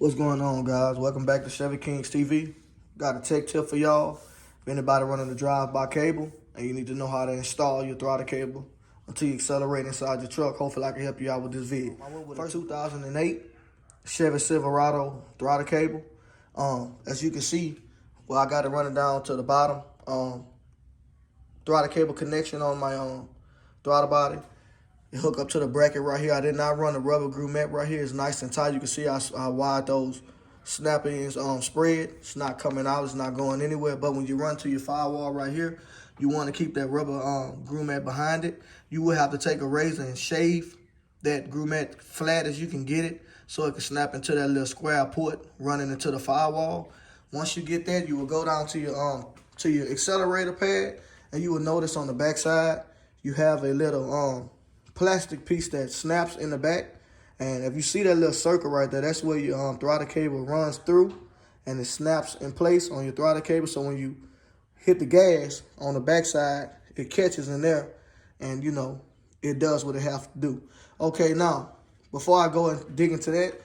What's going on, guys? Welcome back to Chevy Kings TV. Got a tech tip for y'all. If anybody running the drive-by cable and you need to know how to install your throttle cable until you accelerate inside your truck, hopefully I can help you out with this video. First, 2008 Chevy Silverado throttle cable. As you can see, I got it running down to the bottom. Throttle cable connection on my throttle body. It hook up to the bracket right here. I did not run a rubber grommet right here. It's nice and tight. You can see how wide those snap ends spread. It's not coming out. It's not going anywhere. But when you run to your firewall right here, you want to keep that rubber grommet behind it. You will have to take a razor and shave that grommet flat as you can get it so it can snap into that little square port running into the firewall. Once you get that, you will go down to your accelerator pad, and you will notice on the back side you have a little plastic piece that snaps in the back. And if you see that little circle right there, that's where your throttle cable runs through, and it snaps in place on your throttle cable. So when you hit the gas on the back side, it catches in there, and you know it does what it has to do. Okay, now before I go and dig into that,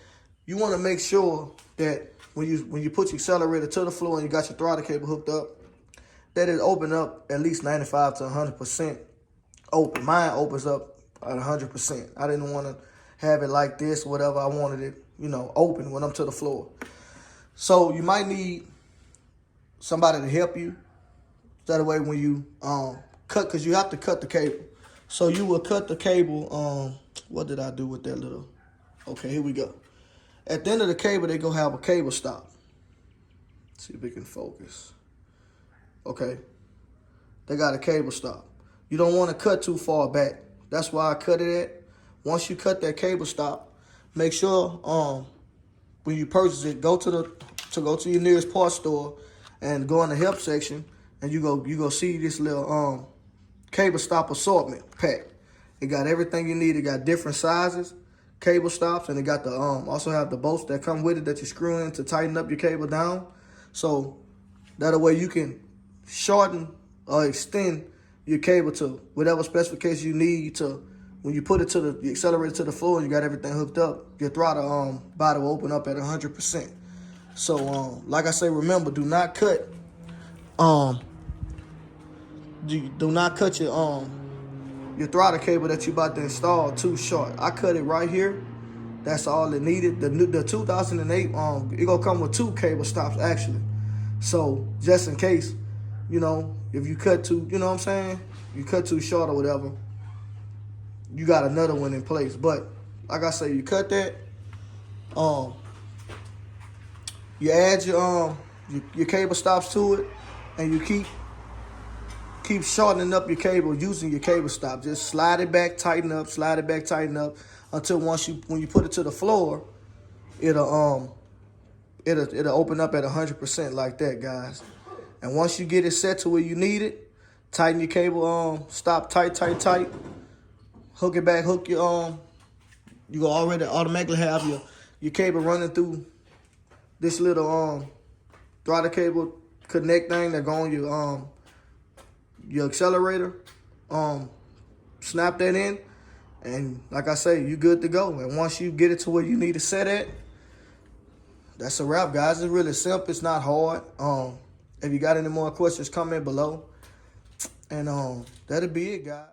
you want to make sure that when you put your accelerator to the floor and you got your throttle cable hooked up, that it open up at least 95 to 100% open. Mine opens up at 100%. I didn't want to have it like this, whatever. I wanted it, open when I'm to the floor. So you might need somebody to help you. That way when you cut, because you have to cut the cable. So you will cut the cable. What did I do with that little? Okay, here we go. At the end of the cable, they're going to have a cable stop. Let's see if we can focus. Okay. They got a cable stop. You don't want to cut too far back. That's why I cut it at. Once you cut that cable stop, make sure when you purchase it, go to your nearest parts store and go in the help section, and you go see this little cable stop assortment pack. It got everything you need. It got different sizes, cable stops, and it got the also have the bolts that come with it that you screw in to tighten up your cable down. So that way you can shorten or extend your cable to whatever specification you need to. When you put it to the accelerator to the floor and you got everything hooked up, your throttle body will open up at 100%. So like I say, remember, do not cut your throttle cable that you about to install too short. I cut it right here. That's all it needed. The 2008 it gonna come with 2 cable stops actually. So just in case, if you cut too, you know what I'm saying? You cut too short or whatever, you got another one in place. But like I say, you cut that, you add your cable stops to it, and you keep shortening up your cable using your cable stop. Just slide it back, tighten up, slide it back, tighten up, until when you put it to the floor, it'll open up at 100% like that, guys. And once you get it set to where you need it, tighten your cable stop tight. Hook it back, hook your you go already automatically have your cable running through this little throttle cable connect thing that go on your accelerator. Snap that in, and like I say, you good to go. And once you get it to where you need to set at, that's a wrap, guys. It's really simple. It's not hard. If you got any more questions, comment below. And that'll be it, guys.